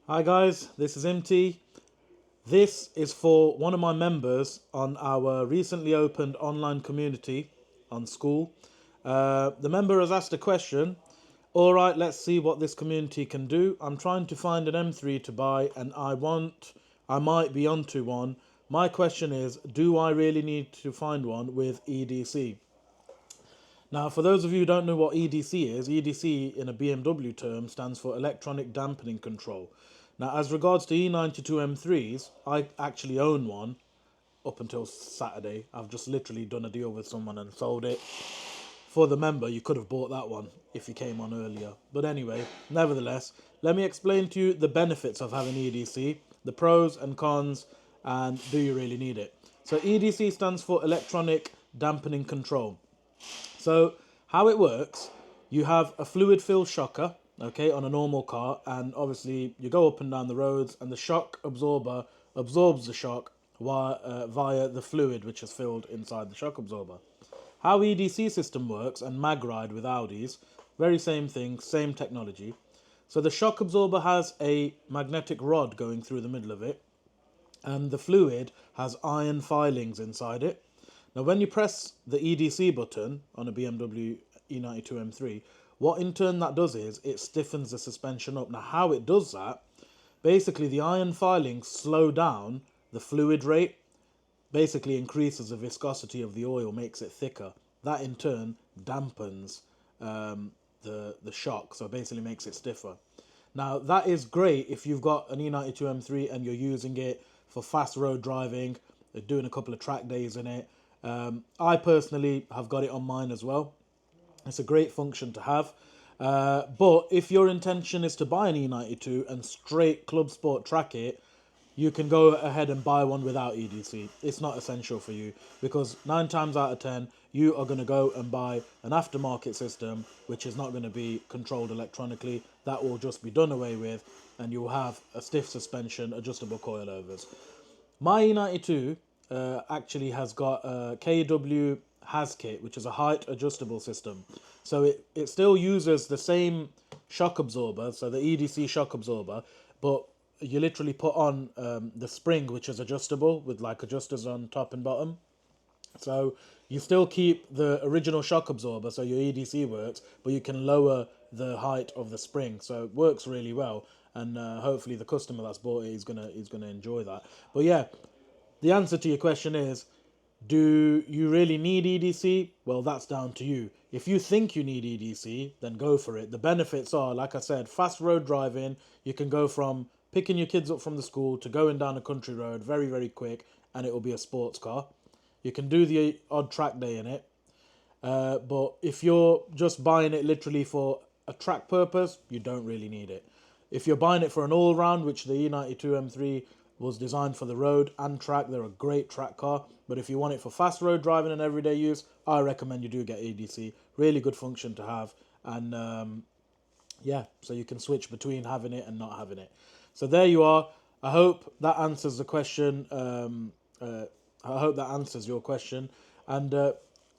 Hi guys, this is MT. This is for one of my members on our recently opened online community on school. The member has asked a question. All right, let's see what this community can do. I'm trying to find an M3 to buy and I might be onto one. My question is, do I really need to find one with EDC? Now, for those of you who don't know what EDC is, EDC in a BMW term stands for electronic dampening control. Now, as regards to E92 M3s, I actually own one up until Saturday. I've just literally done a deal with someone and sold it. For the member, you could have bought that one if you came on earlier. But anyway, nevertheless, let me explain to you the benefits of having EDC, the pros and cons, and do you really need it? So EDC stands for electronic dampening control. So how it works, you have a fluid filled shocker, okay, on a normal car, and obviously you go up and down the roads, and the shock absorber absorbs the shock via the fluid which is filled inside the shock absorber. How EDC system works and mag ride with Audis, very same thing, same technology. So the shock absorber has a magnetic rod going through the middle of it, and the fluid has iron filings inside it. Now, when you press the EDC button on a BMW E92 M3, what in turn that does is it stiffens the suspension up. Now, how it does that, basically the iron filings slow down the fluid rate, basically increases the viscosity of the oil, makes it thicker. That in turn dampens the shock, so basically makes it stiffer. Now, that is great if you've got an E92 M3 and you're using it for fast road driving, doing a couple of track days in it. I personally have got it on mine as well. It's a great function to have. But if your intention is to buy an E92 and straight club sport track it, you can go ahead and buy one without EDC. It's not essential for you because 9 times out of 10, you are going to go and buy an aftermarket system which is not going to be controlled electronically. That will just be done away with, and you'll have a stiff suspension, adjustable coilovers. My E92 actually has got a KWHA kit, which is a height adjustable system. So it still uses the same shock absorber, so the EDC shock absorber, but you literally put on the spring, which is adjustable with like adjusters on top and bottom. So you still keep the original shock absorber, so your EDC works, but you can lower the height of the spring, so it works really well. And hopefully the customer that's bought it is gonna enjoy that. But yeah, the answer to your question is, do you really need EDC? Well, that's down to you. If you think you need EDC, then go for it. The benefits are, like I said, fast road driving. You can go from picking your kids up from the school to going down a country road very, very quick, and it will be a sports car. You can do the odd track day in it. But if you're just buying it literally for a track purpose, you don't really need it. If you're buying it for an all-round, which the E92 M3 was designed for the road and track, they're a great track car. But if you want it for fast road driving and everyday use, I recommend you do get EDC. Really good function to have. And yeah, so you can switch between having it and not having it. So there you are. I hope that answers the question. I hope that answers your question. And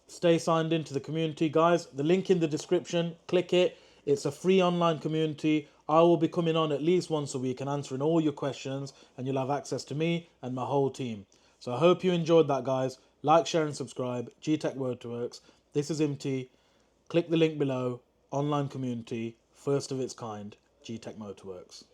stay signed into the community, guys. The link in the description, click it. It's a free online community. I will be coming on at least once a week and answering all your questions, and you'll have access to me and my whole team. So I hope you enjoyed that, guys. Like, share, and subscribe. GTech Motorworks. This is MT. Click the link below. Online community, first of its kind. GTech Motorworks.